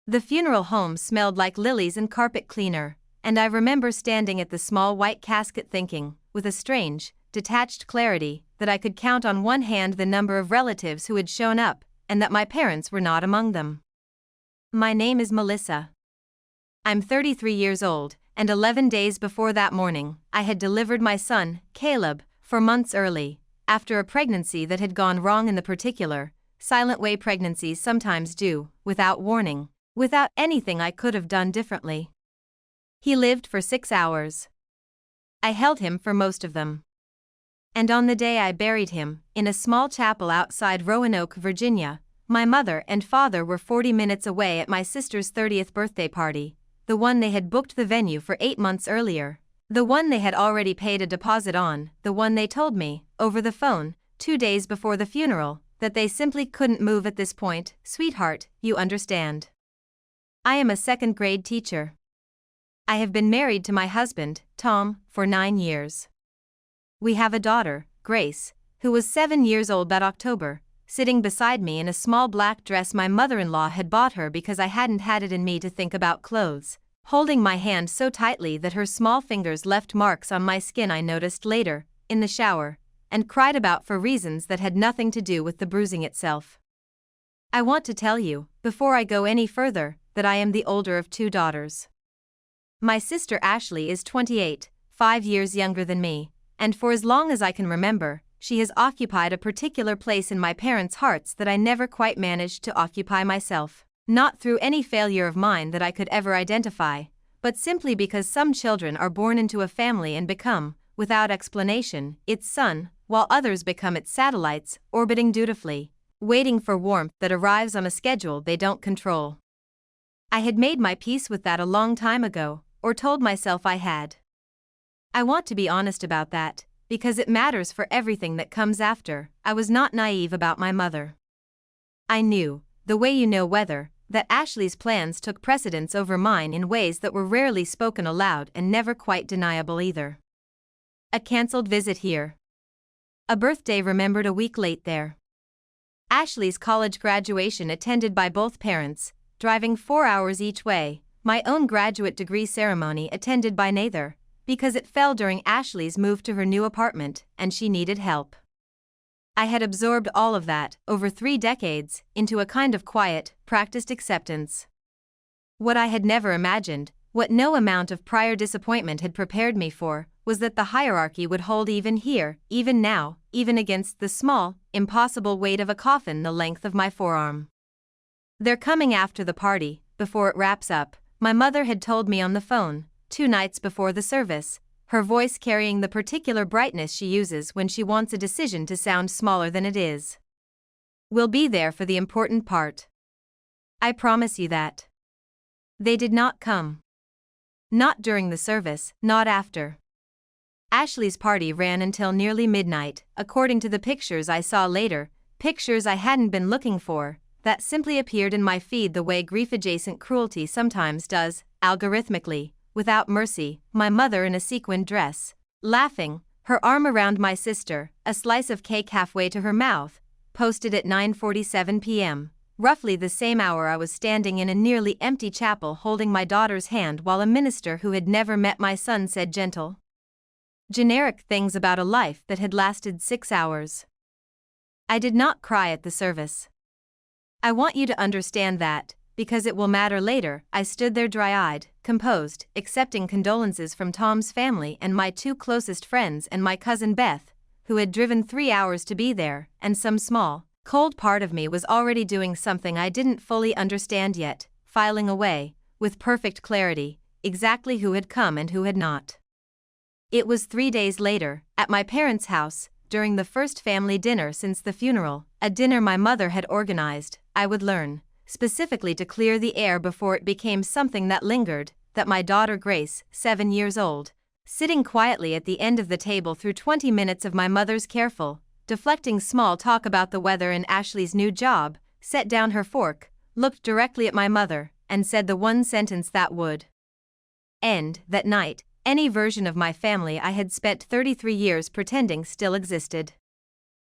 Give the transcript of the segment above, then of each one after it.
The funeral home smelled like lilies and carpet cleaner, and I remember standing at the small white casket thinking, with a strange, detached clarity, that I could count on one hand the number of relatives who had shown up, and that my parents were not among them. My name is Melissa. I'm 33 years old, and 11 days before that morning, I had delivered my son, Caleb, 4 months early, after a pregnancy that had gone wrong in the particular, silent way pregnancies sometimes do, without warning, without anything I could have done differently. He lived for 6 hours. I held him for most of them. And on the day I buried him, in a small chapel outside Roanoke, Virginia, my mother and father were 40 minutes away at my sister's 30th birthday party, the one they had booked the venue for 8 months earlier, the one they had already paid a deposit on, the one they told me, over the phone, 2 days before the funeral, that they simply couldn't move at this point. Sweetheart, you understand. I am a second-grade teacher. I have been married to my husband, Tom, for 9 years. We have a daughter, Grace, who was 7 years old that October, sitting beside me in a small black dress my mother-in-law had bought her because I hadn't had it in me to think about clothes, holding my hand so tightly that her small fingers left marks on my skin I noticed later, in the shower, and cried about for reasons that had nothing to do with the bruising itself. I want to tell you, before I go any further, that I am the older of 2 daughters. My sister Ashley is 28, 5 years younger than me, and for as long as I can remember, she has occupied a particular place in my parents' hearts that I never quite managed to occupy myself, not through any failure of mine that I could ever identify, but simply because some children are born into a family and become, without explanation, its son, while others become its satellites, orbiting dutifully, waiting for warmth that arrives on a schedule they don't control. I had made my peace with that a long time ago, or told myself I had. I want to be honest about that, because it matters for everything that comes after. I was not naive about my mother. I knew, the way you know weather, that Ashley's plans took precedence over mine in ways that were rarely spoken aloud and never quite deniable either. A cancelled visit here. A birthday remembered a week late there. Ashley's college graduation attended by both parents, driving 4 hours each way, my own graduate degree ceremony attended by neither, because it fell during Ashley's move to her new apartment and she needed help. I had absorbed all of that, over 3 decades, into a kind of quiet, practiced acceptance. What I had never imagined, what no amount of prior disappointment had prepared me for, was that the hierarchy would hold even here, even now, even against the small, impossible weight of a coffin the length of my forearm. They're coming after the party, before it wraps up, my mother had told me on the phone, 2 nights before the service, her voice carrying the particular brightness she uses when she wants a decision to sound smaller than it is. We'll be there for the important part. I promise you that. They did not come. Not during the service, not after. Ashley's party ran until nearly midnight, according to the pictures I saw later, pictures I hadn't been looking for, that simply appeared in my feed the way grief-adjacent cruelty sometimes does, algorithmically, without mercy. My mother in a sequined dress, laughing, her arm around my sister, a slice of cake halfway to her mouth, posted at 9:47 p.m., roughly the same hour I was standing in a nearly empty chapel holding my daughter's hand while a minister who had never met my son said gentle, generic things about a life that had lasted 6 hours. I did not cry at the service. I want you to understand that, because it will matter later. I stood there dry-eyed, composed, accepting condolences from Tom's family and my 2 closest friends and my cousin Beth, who had driven 3 hours to be there, and some small, cold part of me was already doing something I didn't fully understand yet, filing away, with perfect clarity, exactly who had come and who had not. It was 3 days later, at my parents' house, during the first family dinner since the funeral, a dinner my mother had organized. I would learn, specifically to clear the air before it became something that lingered, that my daughter Grace, 7 years old, sitting quietly at the end of the table through 20 minutes of my mother's careful, deflecting small talk about the weather and Ashley's new job, set down her fork, looked directly at my mother, and said the one sentence that would end, that night, any version of my family I had spent 33 years pretending still existed.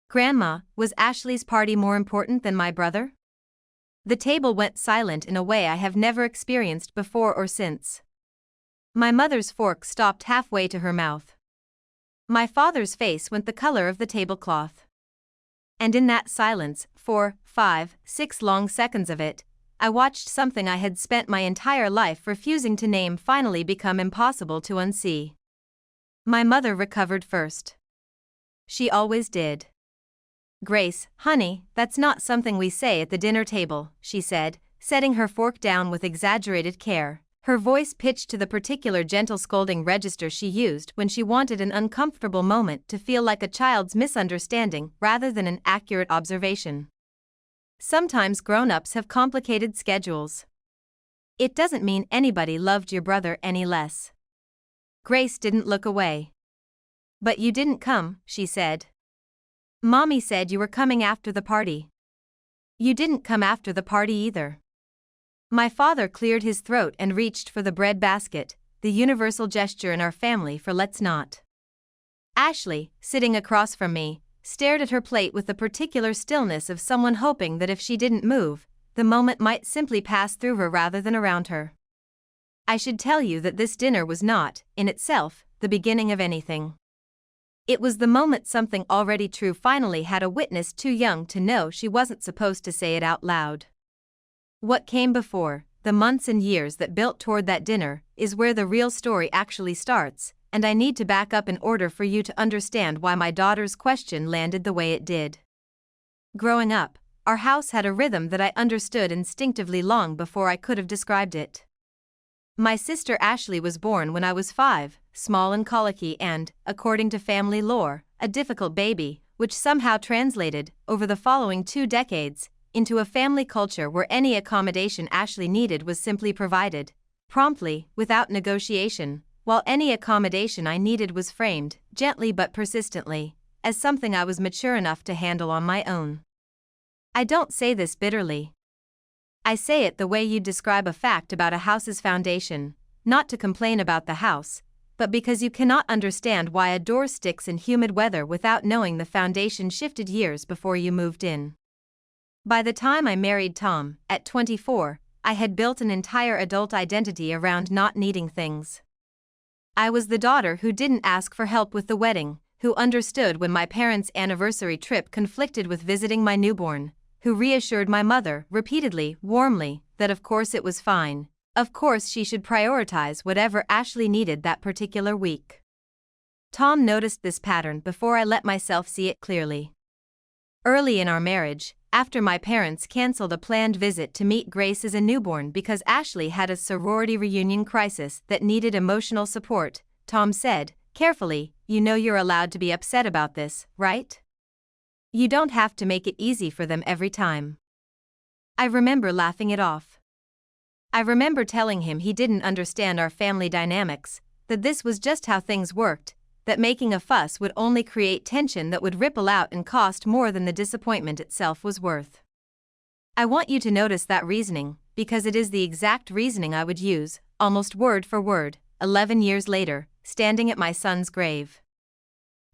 Grandma, was Ashley's party more important than my brother? The table went silent in a way I have never experienced before or since. My mother's fork stopped halfway to her mouth. My father's face went the color of the tablecloth. And in that silence, 4, 5, 6 long seconds of it, I watched something I had spent my entire life refusing to name finally become impossible to unsee. My mother recovered first. She always did. "Grace, honey, that's not something we say at the dinner table," she said, setting her fork down with exaggerated care, her voice pitched to the particular gentle scolding register she used when she wanted an uncomfortable moment to feel like a child's misunderstanding rather than an accurate observation. Sometimes grown-ups have complicated schedules. It doesn't mean anybody loved your brother any less. Grace didn't look away. "But you didn't come," she said. "Mommy said you were coming after the party." "You didn't come after the party either." My father cleared his throat and reached for the bread basket, the universal gesture in our family for "let's not." Ashley, sitting across from me, stared at her plate with the particular stillness of someone hoping that if she didn't move, the moment might simply pass through her rather than around her. I should tell you that this dinner was not, in itself, the beginning of anything. It was the moment something already true finally had a witness too young to know she wasn't supposed to say it out loud. What came before, the months and years that built toward that dinner, is where the real story actually starts, and I need to back up in order for you to understand why my daughter's question landed the way it did. Growing up, our house had a rhythm that I understood instinctively long before I could have described it. My sister Ashley was born when I was 5, small and colicky and, according to family lore, a difficult baby, which somehow translated, over the following 2 decades, into a family culture where any accommodation Ashley needed was simply provided, promptly, without negotiation, while any accommodation I needed was framed, gently but persistently, as something I was mature enough to handle on my own. I don't say this bitterly. I say it the way you'd describe a fact about a house's foundation, not to complain about the house, but because you cannot understand why a door sticks in humid weather without knowing the foundation shifted years before you moved in. By the time I married Tom, at 24, I had built an entire adult identity around not needing things. I was the daughter who didn't ask for help with the wedding, who understood when my parents' anniversary trip conflicted with visiting my newborn, who reassured my mother, repeatedly, warmly, that of course it was fine, of course she should prioritize whatever Ashley needed that particular week. Tom noticed this pattern before I let myself see it clearly. Early in our marriage, after my parents canceled a planned visit to meet Grace as a newborn because Ashley had a sorority reunion crisis that needed emotional support, Tom said, carefully, "You know you're allowed to be upset about this, right? You don't have to make it easy for them every time." I remember laughing it off. I remember telling him he didn't understand our family dynamics, that this was just how things worked, that making a fuss would only create tension that would ripple out and cost more than the disappointment itself was worth. I want you to notice that reasoning, because it is the exact reasoning I would use, almost word for word, 11 years later, standing at my son's grave.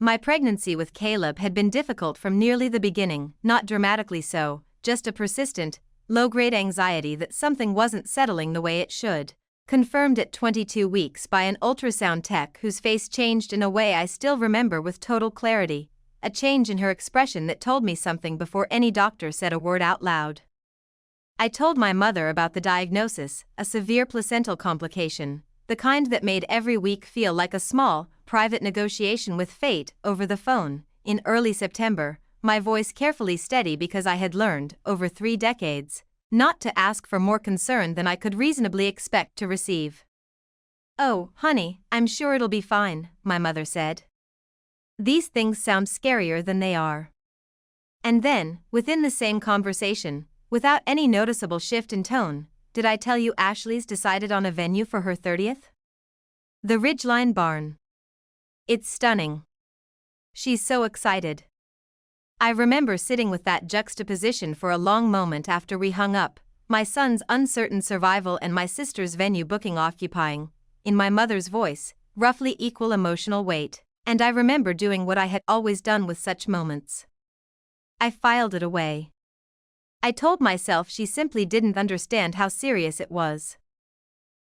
My pregnancy with Caleb had been difficult from nearly the beginning, not dramatically so, just a persistent, low-grade anxiety that something wasn't settling the way it should, confirmed at 22 weeks by an ultrasound tech whose face changed in a way I still remember with total clarity, a change in her expression that told me something before any doctor said a word out loud. I told my mother about the diagnosis, a severe placental complication, the kind that made every week feel like a small, private negotiation with fate over the phone, in early September, my voice carefully steady because I had learned, over 3 decades, not to ask for more concern than I could reasonably expect to receive. "Oh, honey, I'm sure it'll be fine," my mother said. "These things sound scarier than they are." And then, within the same conversation, without any noticeable shift in tone, did I tell you Ashley's decided on a venue for her 30th? The Ridgeline Barn. It's stunning. She's so excited. I remember sitting with that juxtaposition for a long moment after we hung up, my son's uncertain survival and my sister's venue booking occupying, in my mother's voice, roughly equal emotional weight, and I remember doing what I had always done with such moments. I filed it away. I told myself she simply didn't understand how serious it was.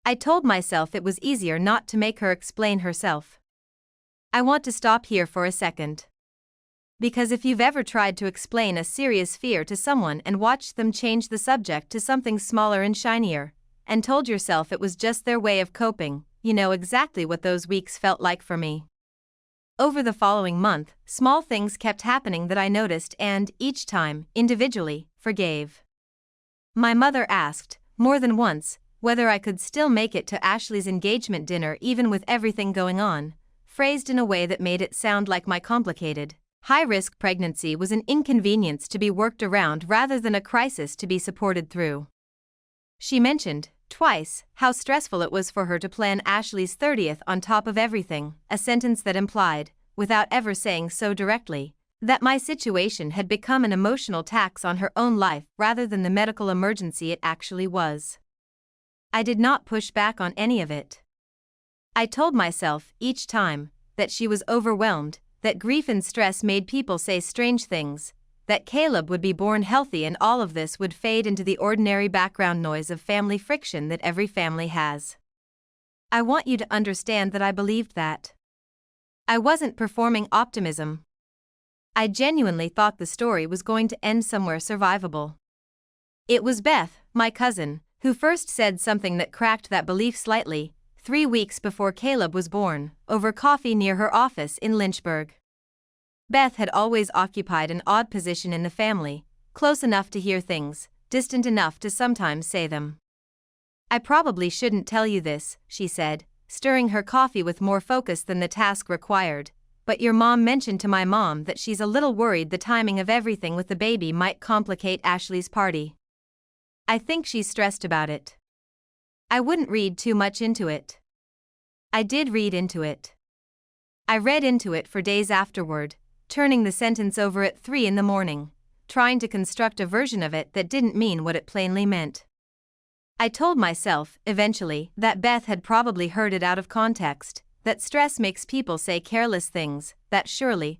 I told myself it was easier not to make her explain herself. I want to stop here for a second. Because if you've ever tried to explain a serious fear to someone and watched them change the subject to something smaller and shinier, and told yourself it was just their way of coping, you know exactly what those weeks felt like for me. Over the following month, small things kept happening that I noticed and, each time, individually, forgave. My mother asked, more than once, whether I could still make it to Ashley's engagement dinner even with everything going on, phrased in a way that made it sound like my complicated, high-risk pregnancy was an inconvenience to be worked around rather than a crisis to be supported through. She mentioned, twice, how stressful it was for her to plan Ashley's 30th on top of everything, a sentence that implied, without ever saying so directly, that my situation had become an emotional tax on her own life rather than the medical emergency it actually was. I did not push back on any of it. I told myself, each time, that she was overwhelmed, that grief and stress made people say strange things, that Caleb would be born healthy and all of this would fade into the ordinary background noise of family friction that every family has. I want you to understand that I believed that. I wasn't performing optimism. I genuinely thought the story was going to end somewhere survivable. It was Beth, my cousin, who first said something that cracked that belief slightly, 3 weeks before Caleb was born, over coffee near her office in Lynchburg. Beth had always occupied an odd position in the family, close enough to hear things, distant enough to sometimes say them. I probably shouldn't tell you this, she said, stirring her coffee with more focus than the task required, but your mom mentioned to my mom that she's a little worried the timing of everything with the baby might complicate Ashley's party. I think she's stressed about it. I wouldn't read too much into it. I did read into it. I read into it for days afterward, turning the sentence over at 3 a.m, trying to construct a version of it that didn't mean what it plainly meant. I told myself, eventually, that Beth had probably heard it out of context, that stress makes people say careless things, that surely,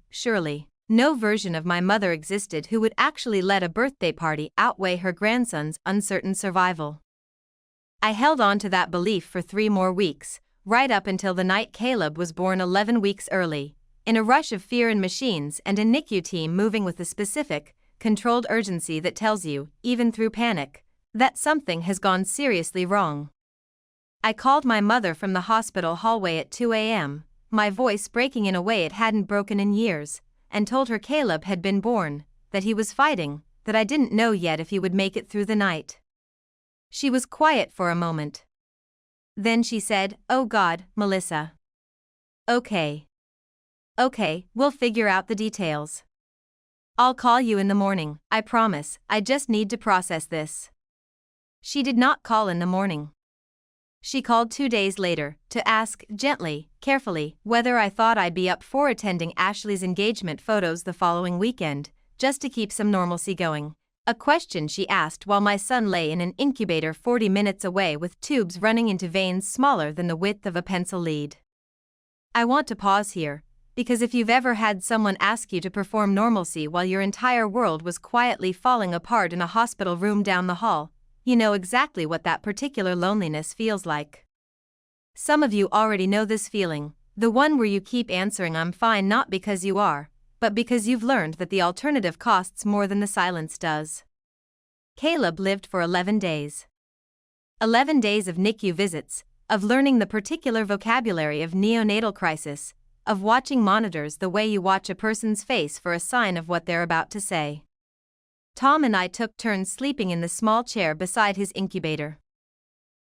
no version of my mother existed who would actually let a birthday party outweigh her grandson's uncertain survival. I held on to that belief for 3 more weeks, right up until the night Caleb was born 11 weeks early, in a rush of fear and machines and a NICU team moving with a specific, controlled urgency that tells you, even through panic, that something has gone seriously wrong. I called my mother from the hospital hallway at 2 a.m., my voice breaking in a way it hadn't broken in years, and told her Caleb had been born, that he was fighting, that I didn't know yet if he would make it through the night. She was quiet for a moment. Then she said, "Oh God, Melissa. Okay, we'll figure out the details. I'll call you in the morning, I promise, I just need to process this." She did not call in the morning. She called 2 days later, to ask, gently, carefully, whether I thought I'd be up for attending Ashley's engagement photos the following weekend, just to keep some normalcy going. A question she asked while my son lay in an incubator 40 minutes away with tubes running into veins smaller than the width of a pencil lead. I want to pause here, because if you've ever had someone ask you to perform normalcy while your entire world was quietly falling apart in a hospital room down the hall, you know exactly what that particular loneliness feels like. Some of you already know this feeling, the one where you keep answering "I'm fine" not because you are, but because you've learned that the alternative costs more than the silence does. Caleb lived for 11 days. 11 days of NICU visits, of learning the particular vocabulary of neonatal crisis, of watching monitors the way you watch a person's face for a sign of what they're about to say. Tom and I took turns sleeping in the small chair beside his incubator.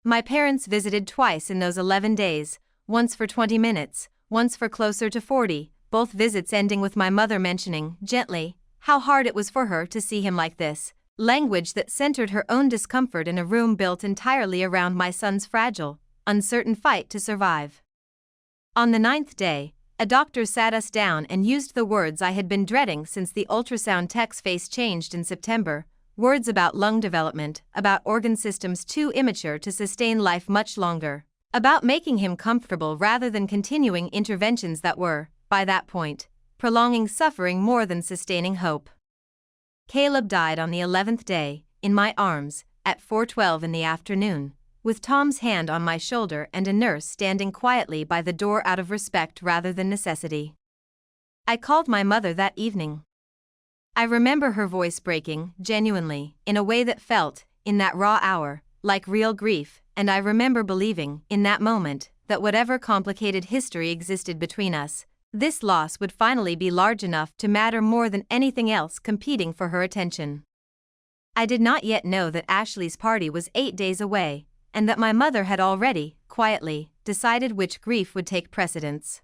My parents visited twice in those 11 days, once for 20 minutes, once for closer to 40, both visits ending with my mother mentioning, gently, how hard it was for her to see him like this, language that centered her own discomfort in a room built entirely around my son's fragile, uncertain fight to survive. On the 9th day, a doctor sat us down and used the words I had been dreading since the ultrasound tech's face changed in September, words about lung development, about organ systems too immature to sustain life much longer, about making him comfortable rather than continuing interventions that were, by that point, prolonging suffering more than sustaining hope. Caleb died on the 11th day, in my arms, at 4:12 in the afternoon, with Tom's hand on my shoulder and a nurse standing quietly by the door out of respect rather than necessity. I called my mother that evening. I remember her voice breaking, genuinely, in a way that felt, in that raw hour, like real grief, and I remember believing, in that moment, that whatever complicated history existed between us, this loss would finally be large enough to matter more than anything else competing for her attention. I did not yet know that Ashley's party was 8 days away, and that my mother had already, quietly, decided which grief would take precedence.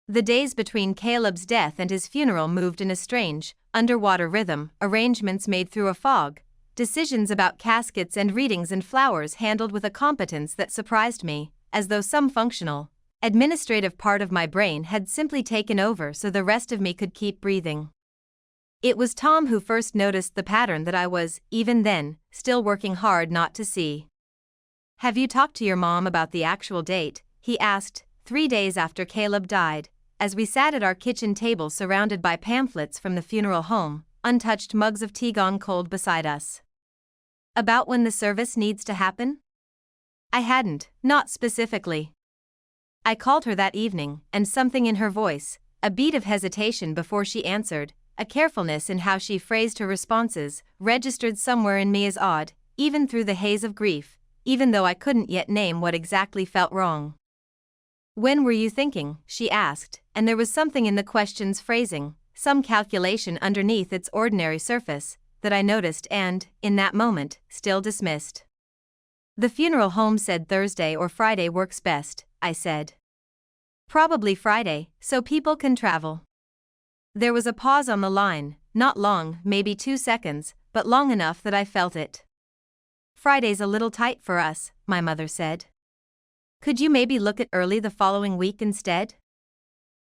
The days between Caleb's death and his funeral moved in a strange, underwater rhythm, arrangements made through a fog, decisions about caskets and readings and flowers handled with a competence that surprised me, as though some functional, administrative part of my brain had simply taken over so the rest of me could keep breathing. It was Tom who first noticed the pattern that I was, even then, still working hard not to see. "Have you talked to your mom about the actual date?" he asked, 3 days after Caleb died, as we sat at our kitchen table surrounded by pamphlets from the funeral home, untouched mugs of tea gone cold beside us. "About when the service needs to happen?" I hadn't, not specifically. I called her that evening, and something in her voice, a beat of hesitation before she answered, a carefulness in how she phrased her responses, registered somewhere in me as odd, even through the haze of grief, even though I couldn't yet name what exactly felt wrong. "When were you thinking?" she asked, and there was something in the question's phrasing, some calculation underneath its ordinary surface, that I noticed and, in that moment, still dismissed. "The funeral home said Thursday or Friday works best," I said. "Probably Friday, so people can travel." There was a pause on the line, not long, maybe 2 seconds, but long enough that I felt it. "Friday's a little tight for us," my mother said. "Could you maybe look at early the following week instead?"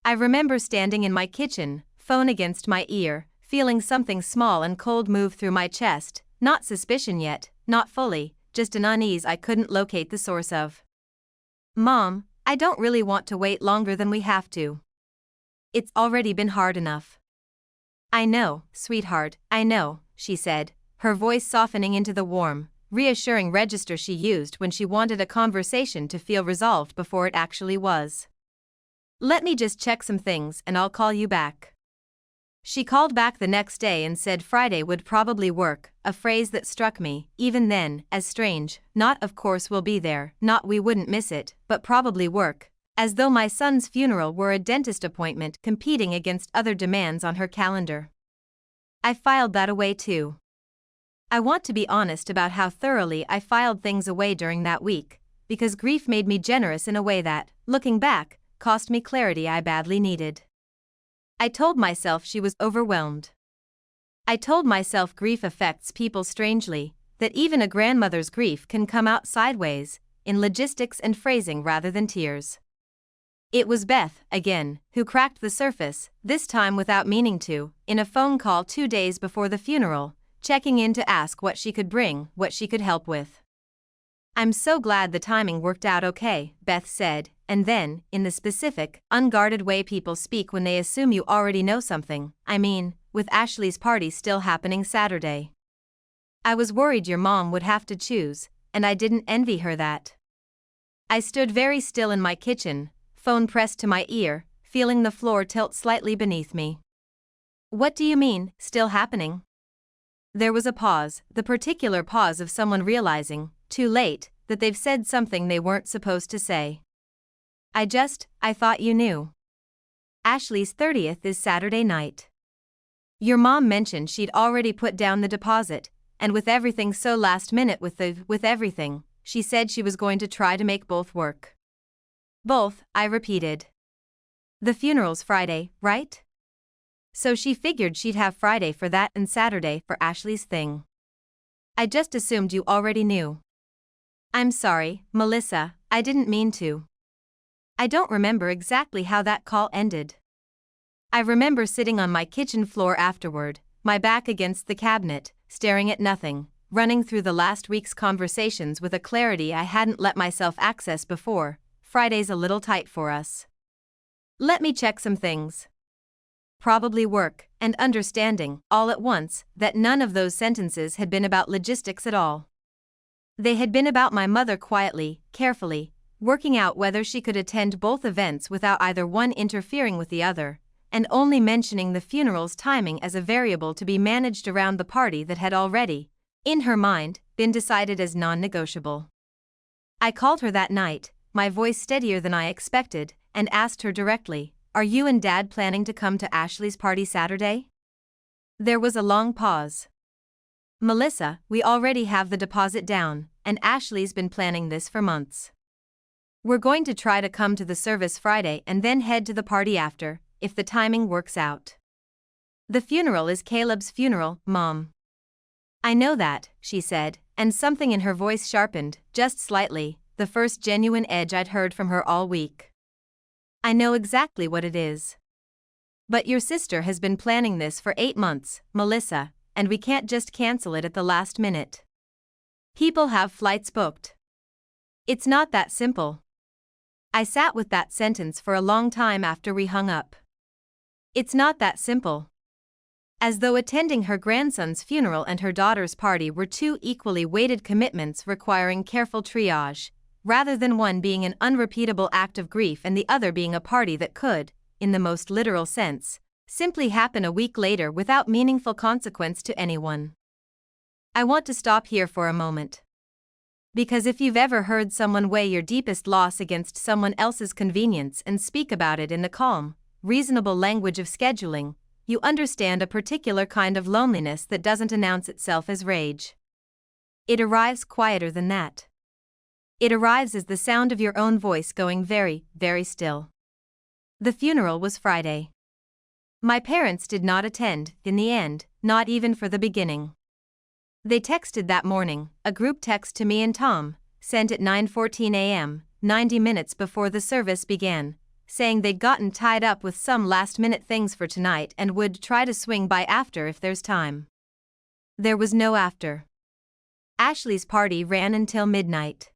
I remember standing in my kitchen, phone against my ear, feeling something small and cold move through my chest, not suspicion yet, not fully, just an unease I couldn't locate the source of. "Mom, I don't really want to wait longer than we have to. It's already been hard enough." "I know, sweetheart, I know," she said, her voice softening into the warm, reassuring register she used when she wanted a conversation to feel resolved before it actually was. "Let me just check some things and I'll call you back." She called back the next day and said Friday would probably work, a phrase that struck me, even then, as strange, not "of course we'll be there," not "we wouldn't miss it," but "probably work," as though my son's funeral were a dentist appointment competing against other demands on her calendar. I filed that away too. I want to be honest about how thoroughly I filed things away during that week, because grief made me generous in a way that, looking back, cost me clarity I badly needed. I told myself she was overwhelmed. I told myself grief affects people strangely, that even a grandmother's grief can come out sideways, in logistics and phrasing rather than tears. It was Beth, again, who cracked the surface, this time without meaning to, in a phone call 2 days before the funeral, checking in to ask what she could bring, what she could help with. "I'm so glad the timing worked out okay," Beth said, and then, in the specific, unguarded way people speak when they assume you already know something, I mean, with Ashley's party still happening Saturday. "I was worried your mom would have to choose, and I didn't envy her that." I stood very still in my kitchen, phone pressed to my ear, feeling the floor tilt slightly beneath me. "What do you mean, still happening?" There was a pause, the particular pause of someone realizing, too late, that they've said something they weren't supposed to say. I thought you knew. Ashley's 30th is Saturday night. Your mom mentioned she'd already put down the deposit, and with everything so last minute with everything, she said she was going to try to make both work." "Both," I repeated. "The funeral's Friday, right?" So she figured she'd have Friday for that and Saturday for Ashley's thing. "I just assumed you already knew." "I'm sorry, Melissa, I didn't mean to." I don't remember exactly how that call ended. I remember sitting on my kitchen floor afterward, my back against the cabinet, staring at nothing, running through the last week's conversations with a clarity I hadn't let myself access before. "Friday's a little tight for us. Let me check some things." probably work, and understanding, all at once, that none of those sentences had been about logistics at all. They had been about my mother quietly, carefully, working out whether she could attend both events without either one interfering with the other, and only mentioning the funeral's timing as a variable to be managed around the party that had already, in her mind, been decided as non-negotiable. I called her that night, my voice steadier than I expected, and asked her directly, "Are you and Dad planning to come to Ashley's party Saturday?" There was a long pause. "Melissa, we already have the deposit down, and Ashley's been planning this for months. We're going to try to come to the service Friday and then head to the party after, if the timing works out." "The funeral is Caleb's funeral, Mom." "I know that," she said, and something in her voice sharpened, just slightly, the first genuine edge I'd heard from her all week. "I know exactly what it is. But your sister has been planning this for 8 months, Melissa, and we can't just cancel it at the last minute. People have flights booked. It's not that simple." I sat with that sentence for a long time after we hung up. It's not that simple. As though attending her grandson's funeral and her daughter's party were two equally weighted commitments requiring careful triage, rather than one being an unrepeatable act of grief and the other being a party that could, in the most literal sense, simply happen a week later without meaningful consequence to anyone. I want to stop here for a moment. Because if you've ever heard someone weigh your deepest loss against someone else's convenience and speak about it in the calm, reasonable language of scheduling, you understand a particular kind of loneliness that doesn't announce itself as rage. It arrives quieter than that. It arrives as the sound of your own voice going very, very still. The funeral was Friday. My parents did not attend, in the end, not even for the beginning. They texted that morning, a group text to me and Tom, sent at 9:14 a.m., 90 minutes before the service began, saying they'd gotten tied up with some last-minute things for tonight and would try to swing by after if there's time. There was no after. Ashley's party ran until midnight.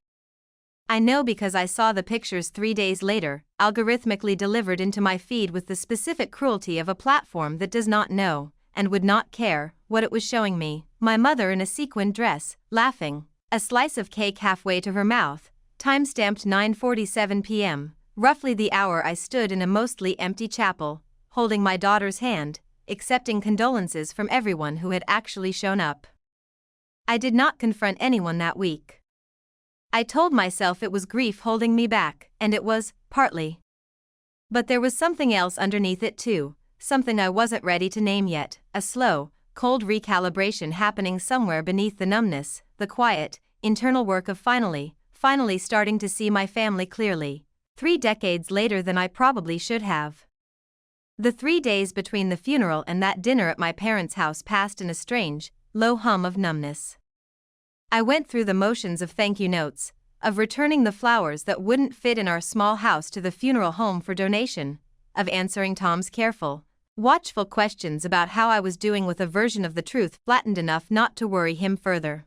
I know because I saw the pictures 3 days later, algorithmically delivered into my feed with the specific cruelty of a platform that does not know, and would not care, what it was showing me. My mother in a sequined dress, laughing, a slice of cake halfway to her mouth, time-stamped 9:47 p.m., roughly the hour I stood in a mostly empty chapel, holding my daughter's hand, accepting condolences from everyone who had actually shown up. I did not confront anyone that week. I told myself it was grief holding me back, and it was, partly. But there was something else underneath it too, something I wasn't ready to name yet, a slow, cold recalibration happening somewhere beneath the numbness, the quiet, internal work of finally starting to see my family clearly, 3 decades later than I probably should have. The 3 days between the funeral and that dinner at my parents' house passed in a strange, low hum of numbness. I went through the motions of thank you notes, of returning the flowers that wouldn't fit in our small house to the funeral home for donation, of answering Tom's careful, watchful questions about how I was doing with a version of the truth flattened enough not to worry him further.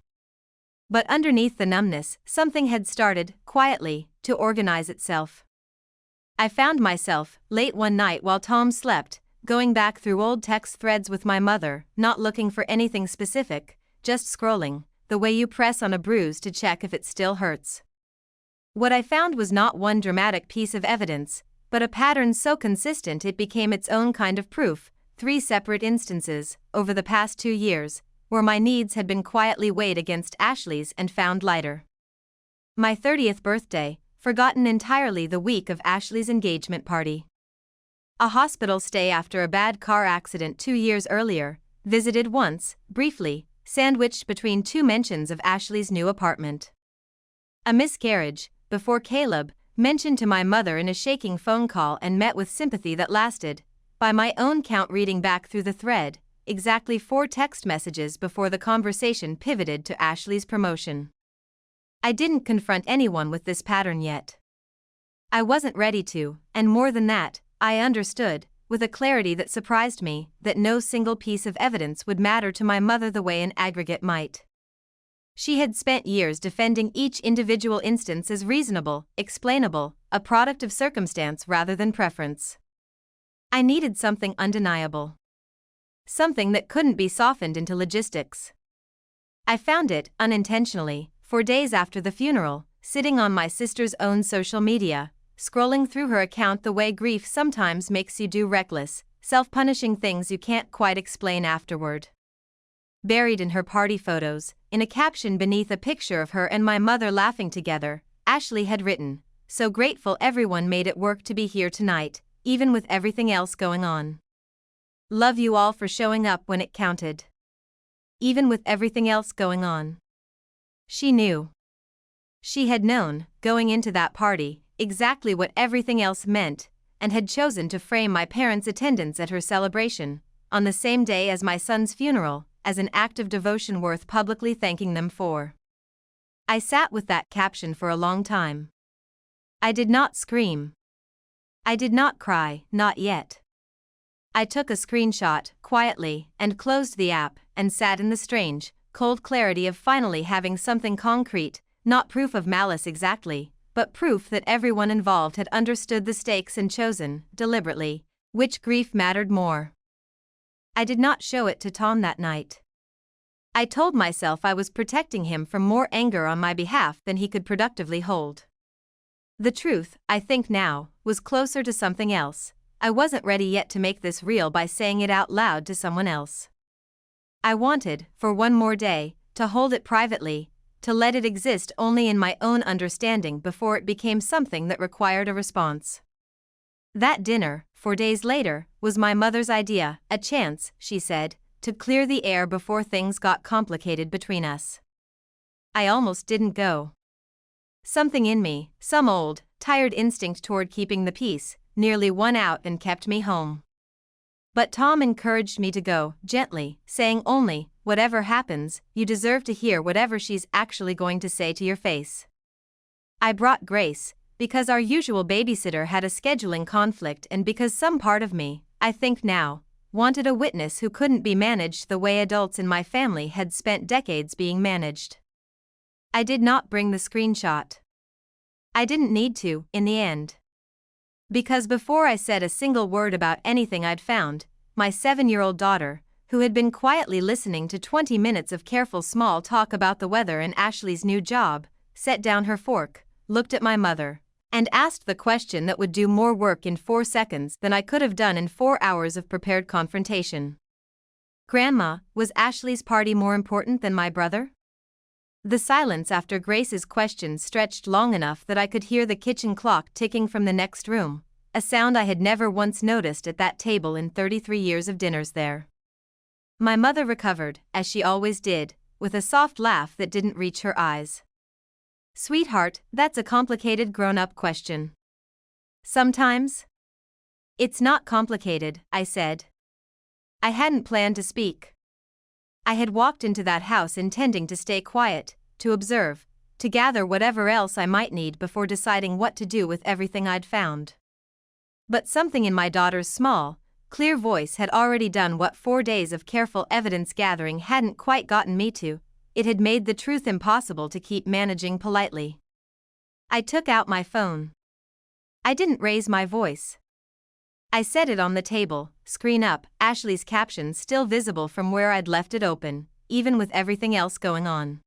But underneath the numbness, something had started, quietly, to organize itself. I found myself, late one night while Tom slept, going back through old text threads with my mother, not looking for anything specific, just scrolling, the way you press on a bruise to check if it still hurts. What I found was not one dramatic piece of evidence, but a pattern so consistent it became its own kind of proof, 3 separate instances, over the past 2 years, where my needs had been quietly weighed against Ashley's and found lighter. My 30th birthday, forgotten entirely the week of Ashley's engagement party. A hospital stay after a bad car accident 2 years earlier, visited once, briefly, sandwiched between 2 mentions of Ashley's new apartment. A miscarriage, before Caleb, mentioned to my mother in a shaking phone call and met with sympathy that lasted, by my own count reading back through the thread, exactly 4 text messages before the conversation pivoted to Ashley's promotion. I didn't confront anyone with this pattern yet. I wasn't ready to, and more than that, I understood, with a clarity that surprised me, that no single piece of evidence would matter to my mother the way an aggregate might. She had spent years defending each individual instance as reasonable, explainable, a product of circumstance rather than preference. I needed something undeniable. Something that couldn't be softened into logistics. I found it, unintentionally, 4 days after the funeral, sitting on my sister's own social media, scrolling through her account the way grief sometimes makes you do, reckless, self-punishing things you can't quite explain afterward. Buried in her party photos, in a caption beneath a picture of her and my mother laughing together, Ashley had written, "So grateful everyone made it work to be here tonight, even with everything else going on. Love you all for showing up when it counted. Even with everything else going on." She knew. She had known, going into that party, exactly what everything else meant, and had chosen to frame my parents' attendance at her celebration, on the same day as my son's funeral, as an act of devotion worth publicly thanking them for. I sat with that caption for a long time. I did not scream. I did not cry, not yet. I took a screenshot, quietly, and closed the app, and sat in the strange, cold clarity of finally having something concrete, not proof of malice exactly, but proof that everyone involved had understood the stakes and chosen, deliberately, which grief mattered more. I did not show it to Tom that night. I told myself I was protecting him from more anger on my behalf than he could productively hold. The truth, I think now, was closer to something else. I wasn't ready yet to make this real by saying it out loud to someone else. I wanted, for one more day, to hold it privately, to let it exist only in my own understanding before it became something that required a response. That dinner, 4 days later, was my mother's idea, a chance, she said, to clear the air before things got complicated between us. I almost didn't go. Something in me, some old, tired instinct toward keeping the peace, nearly won out and kept me home. But Tom encouraged me to go, gently, saying only, "Whatever happens, you deserve to hear whatever she's actually going to say to your face." I brought Grace, because our usual babysitter had a scheduling conflict and because some part of me, I think now, wanted a witness who couldn't be managed the way adults in my family had spent decades being managed. I did not bring the screenshot. I didn't need to, in the end. Because before I said a single word about anything I'd found, my 7-year-old daughter, who had been quietly listening to 20 minutes of careful small talk about the weather and Ashley's new job, set down her fork, looked at my mother, and asked the question that would do more work in 4 seconds than I could have done in 4 hours of prepared confrontation. "Grandma, was Ashley's party more important than my brother?" The silence after Grace's question stretched long enough that I could hear the kitchen clock ticking from the next room, a sound I had never once noticed at that table in 33 years of dinners there. My mother recovered, as she always did, with a soft laugh that didn't reach her eyes. "Sweetheart, that's a complicated grown-up question." "Sometimes?" "It's not complicated," I said. I hadn't planned to speak. I had walked into that house intending to stay quiet, to observe, to gather whatever else I might need before deciding what to do with everything I'd found. But something in my daughter's small, clear voice had already done what 4 days of careful evidence gathering hadn't quite gotten me to. It had made the truth impossible to keep managing politely. I took out my phone. I didn't raise my voice. I set it on the table, screen up, Ashley's caption still visible from where I'd left it open, even with everything else going on.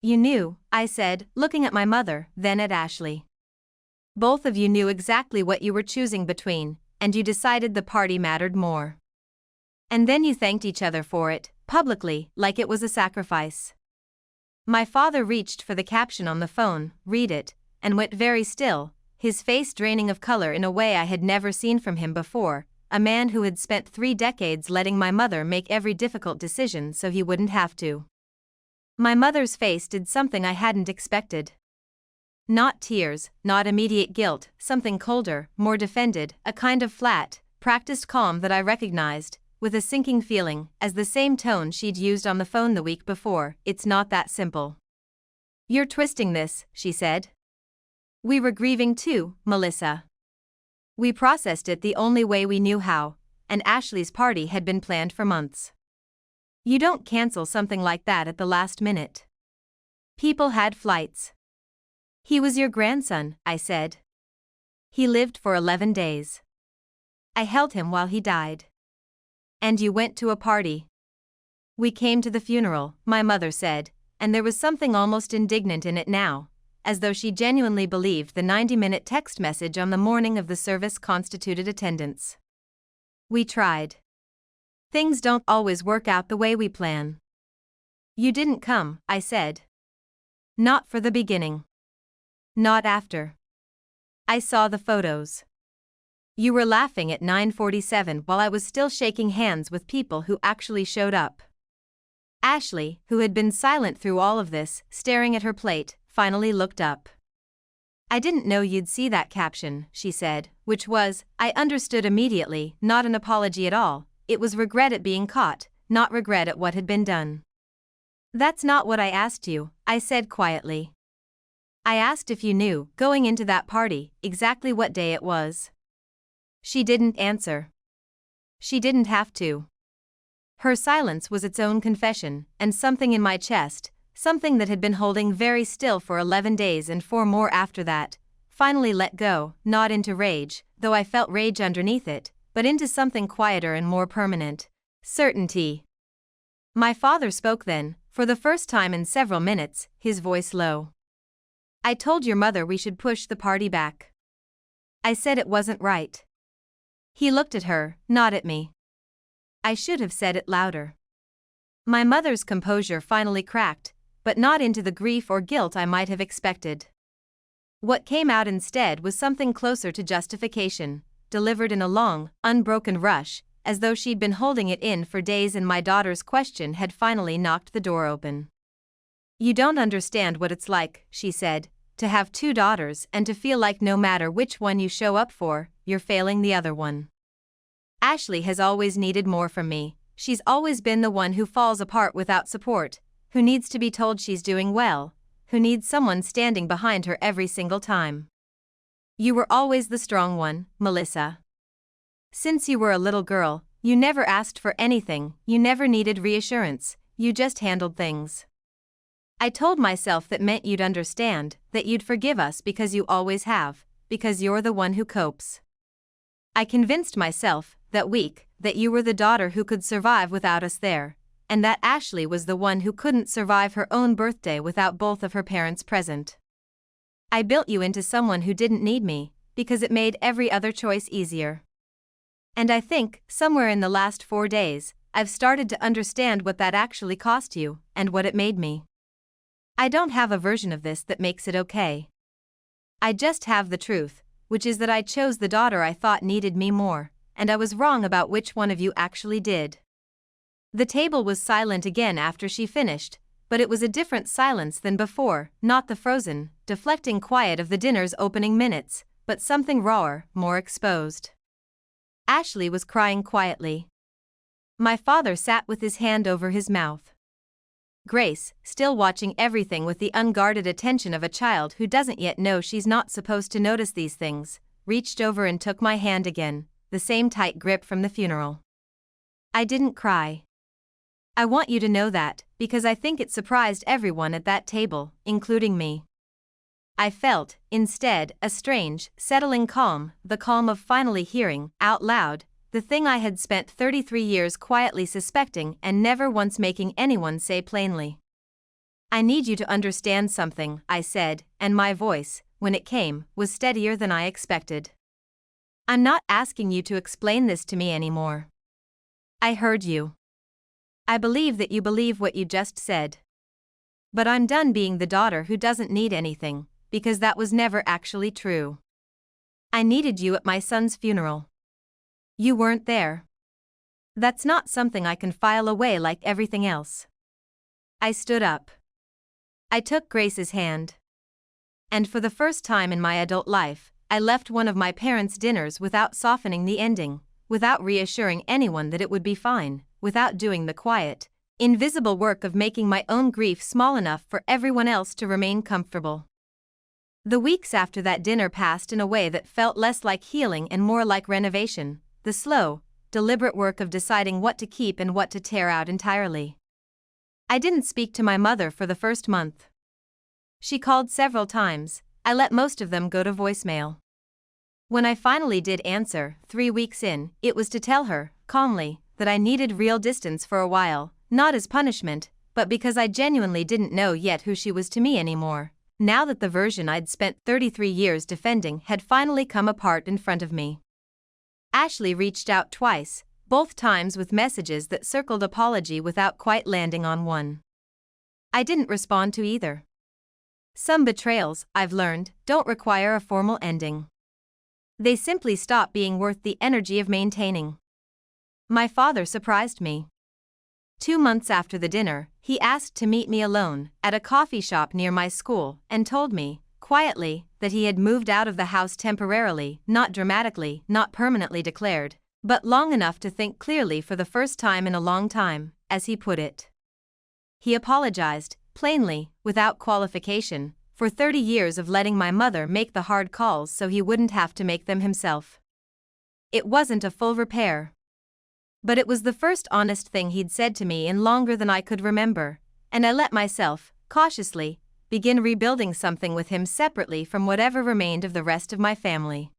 "You knew," I said, looking at my mother, then at Ashley. "Both of you knew exactly what you were choosing between, and you decided the party mattered more. And then you thanked each other for it, publicly, like it was a sacrifice." My father reached for the caption on the phone, read it, and went very still, his face draining of color in a way I had never seen from him before, a man who had spent 3 decades letting my mother make every difficult decision so he wouldn't have to. My mother's face did something I hadn't expected. Not tears, not immediate guilt, something colder, more defended, a kind of flat, practiced calm that I recognized, with a sinking feeling, as the same tone she'd used on the phone the week before. "It's not that simple. You're twisting this," she said. "We were grieving too, Melissa. We processed it the only way we knew how, and Ashley's party had been planned for months. You don't cancel something like that at the last minute. People had flights." "He was your grandson," I said. "He lived for 11 days. I held him while he died. And you went to a party. We came to the funeral, my mother said, and there was something almost indignant in it now, as though she genuinely believed the 90-minute text message on the morning of the service constituted attendance. We tried. Things don't always work out the way we plan. You didn't come, I said. Not for the beginning. Not after. I saw the photos. You were laughing at 9:47 while I was still shaking hands with people who actually showed up. Ashley, who had been silent through all of this, staring at her plate, finally looked up. I didn't know you'd see that caption, she said, which was, I understood immediately, not an apology at all. It was regret at being caught, not regret at what had been done. That's not what I asked you, I said quietly. I asked if you knew, going into that party, exactly what day it was. She didn't answer. She didn't have to. Her silence was its own confession, and something in my chest, something that had been holding very still for 11 days and 4 more after that, finally let go, not into rage, though I felt rage underneath it, but into something quieter and more permanent. Certainty. My father spoke then, for the first time in several minutes, his voice low. I told your mother we should push the party back. I said it wasn't right. He looked at her, not at me. I should have said it louder. My mother's composure finally cracked, but not into the grief or guilt I might have expected. What came out instead was something closer to justification, delivered in a long, unbroken rush, as though she'd been holding it in for days and my daughter's question had finally knocked the door open. You don't understand what it's like, she said, to have 2 daughters and to feel like no matter which one you show up for, you're failing the other one. Ashley has always needed more from me. She's always been the one who falls apart without support, who needs to be told she's doing well, who needs someone standing behind her every single time. You were always the strong one, Melissa. Since you were a little girl, you never asked for anything, you never needed reassurance, you just handled things. I told myself that meant you'd understand, that you'd forgive us because you always have, because you're the one who copes. I convinced myself, that week, that you were the daughter who could survive without us there, and that Ashley was the one who couldn't survive her own birthday without both of her parents present. I built you into someone who didn't need me, because it made every other choice easier. And I think, somewhere in the last 4 days, I've started to understand what that actually cost you, and what it made me. I don't have a version of this that makes it okay. I just have the truth, which is that I chose the daughter I thought needed me more, and I was wrong about which one of you actually did. The table was silent again after she finished, but it was a different silence than before, not the frozen, deflecting quiet of the dinner's opening minutes, but something rawer, more exposed. Ashley was crying quietly. My father sat with his hand over his mouth. Grace, still watching everything with the unguarded attention of a child who doesn't yet know she's not supposed to notice these things, reached over and took my hand again, the same tight grip from the funeral. I didn't cry. I want you to know that, because I think it surprised everyone at that table, including me. I felt, instead, a strange, settling calm, the calm of finally hearing, out loud, the thing I had spent 33 years quietly suspecting and never once making anyone say plainly. I need you to understand something, I said, and my voice, when it came, was steadier than I expected. I'm not asking you to explain this to me anymore. I heard you. I believe that you believe what you just said. But I'm done being the daughter who doesn't need anything, because that was never actually true. I needed you at my son's funeral. You weren't there. That's not something I can file away like everything else. I stood up. I took Grace's hand. And for the first time in my adult life, I left one of my parents' dinners without softening the ending, without reassuring anyone that it would be fine, without doing the quiet, invisible work of making my own grief small enough for everyone else to remain comfortable. The weeks after that dinner passed in a way that felt less like healing and more like renovation, the slow, deliberate work of deciding what to keep and what to tear out entirely. I didn't speak to my mother for the first month. She called several times, I let most of them go to voicemail. When I finally did answer, 3 weeks in, it was to tell her, calmly, that I needed real distance for a while, not as punishment, but because I genuinely didn't know yet who she was to me anymore, now that the version I'd spent 33 years defending had finally come apart in front of me. Ashley reached out twice, both times with messages that circled apology without quite landing on one. I didn't respond to either. Some betrayals, I've learned, don't require a formal ending. They simply stop being worth the energy of maintaining. My father surprised me. 2 months after the dinner, he asked to meet me alone at a coffee shop near my school and told me, quietly, that he had moved out of the house temporarily, not dramatically, not permanently declared, but long enough to think clearly for the first time in a long time, as he put it. He apologized, plainly, without qualification, for 30 years of letting my mother make the hard calls so he wouldn't have to make them himself. It wasn't a full repair. But it was the first honest thing he'd said to me in longer than I could remember, and I let myself, cautiously, begin rebuilding something with him separately from whatever remained of the rest of my family.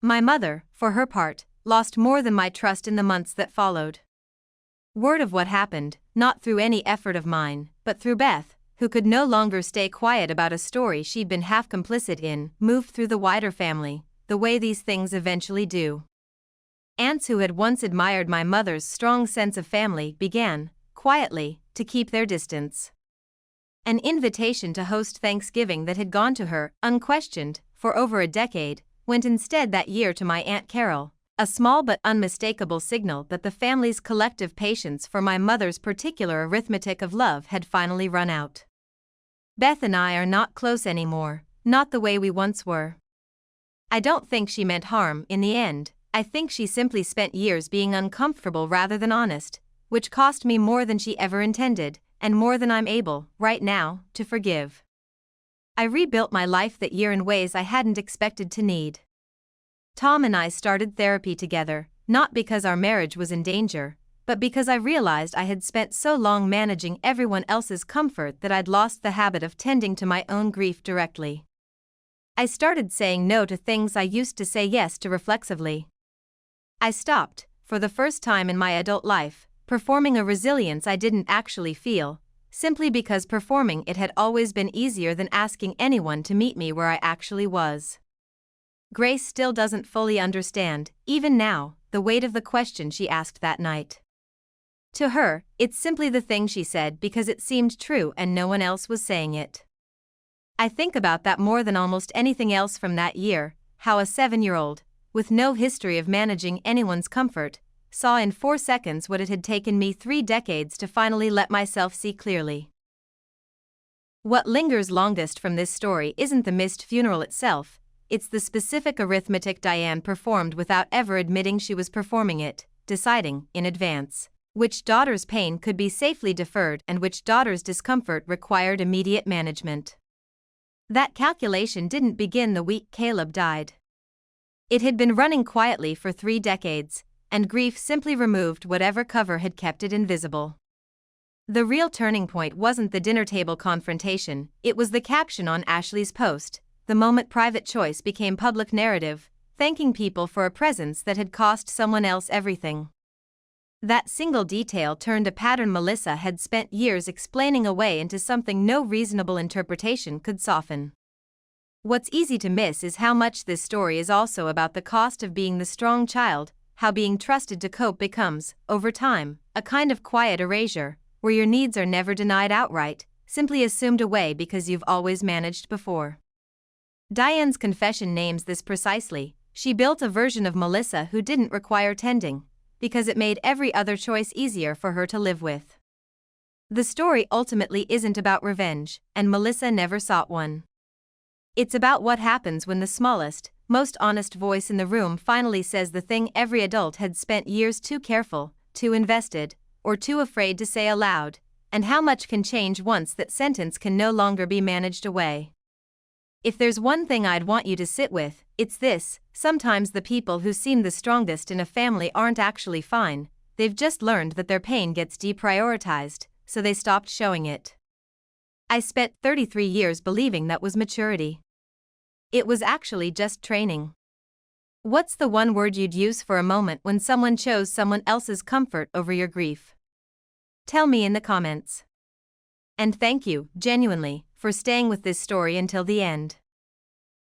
My mother, for her part, lost more than my trust in the months that followed. Word of what happened, not through any effort of mine, but through Beth, who could no longer stay quiet about a story she'd been half complicit in, moved through the wider family, the way these things eventually do. Aunts who had once admired my mother's strong sense of family began, quietly, to keep their distance. An invitation to host Thanksgiving that had gone to her, unquestioned, for over a decade, went instead that year to my Aunt Carol, a small but unmistakable signal that the family's collective patience for my mother's particular arithmetic of love had finally run out. Beth and I are not close anymore, not the way we once were. I don't think she meant harm in the end. I think she simply spent years being uncomfortable rather than honest, which cost me more than she ever intended, and more than I'm able, right now, to forgive. I rebuilt my life that year in ways I hadn't expected to need. Tom and I started therapy together, not because our marriage was in danger, but because I realized I had spent so long managing everyone else's comfort that I'd lost the habit of tending to my own grief directly. I started saying no to things I used to say yes to reflexively. I stopped, for the first time in my adult life, performing a resilience I didn't actually feel, simply because performing it had always been easier than asking anyone to meet me where I actually was. Grace still doesn't fully understand, even now, the weight of the question she asked that night. To her, it's simply the thing she said because it seemed true and no one else was saying it. I think about that more than almost anything else from that year, how a 7-year-old, with no history of managing anyone's comfort, saw in 4 seconds what it had taken me 3 decades to finally let myself see clearly. What lingers longest from this story isn't the missed funeral itself, it's the specific arithmetic Diane performed without ever admitting she was performing it, deciding, in advance, which daughter's pain could be safely deferred and which daughter's discomfort required immediate management. That calculation didn't begin the week Caleb died. It had been running quietly for 3 decades, and grief simply removed whatever cover had kept it invisible. The real turning point wasn't the dinner table confrontation, it was the caption on Ashley's post, the moment private choice became public narrative, thanking people for a presence that had cost someone else everything. That single detail turned a pattern Melissa had spent years explaining away into something no reasonable interpretation could soften. What's easy to miss is how much this story is also about the cost of being the strong child, how being trusted to cope becomes, over time, a kind of quiet erasure, where your needs are never denied outright, simply assumed away because you've always managed before. Diane's confession names this precisely. She built a version of Melissa who didn't require tending, because it made every other choice easier for her to live with. The story ultimately isn't about revenge, and Melissa never sought one. It's about what happens when the smallest, most honest voice in the room finally says the thing every adult had spent years too careful, too invested, or too afraid to say aloud, and how much can change once that sentence can no longer be managed away. If there's one thing I'd want you to sit with, it's this: sometimes the people who seem the strongest in a family aren't actually fine, they've just learned that their pain gets deprioritized, so they stopped showing it. I spent 33 years believing that was maturity. It was actually just training. What's the one word you'd use for a moment when someone chose someone else's comfort over your grief? Tell me in the comments. And thank you, genuinely, for staying with this story until the end.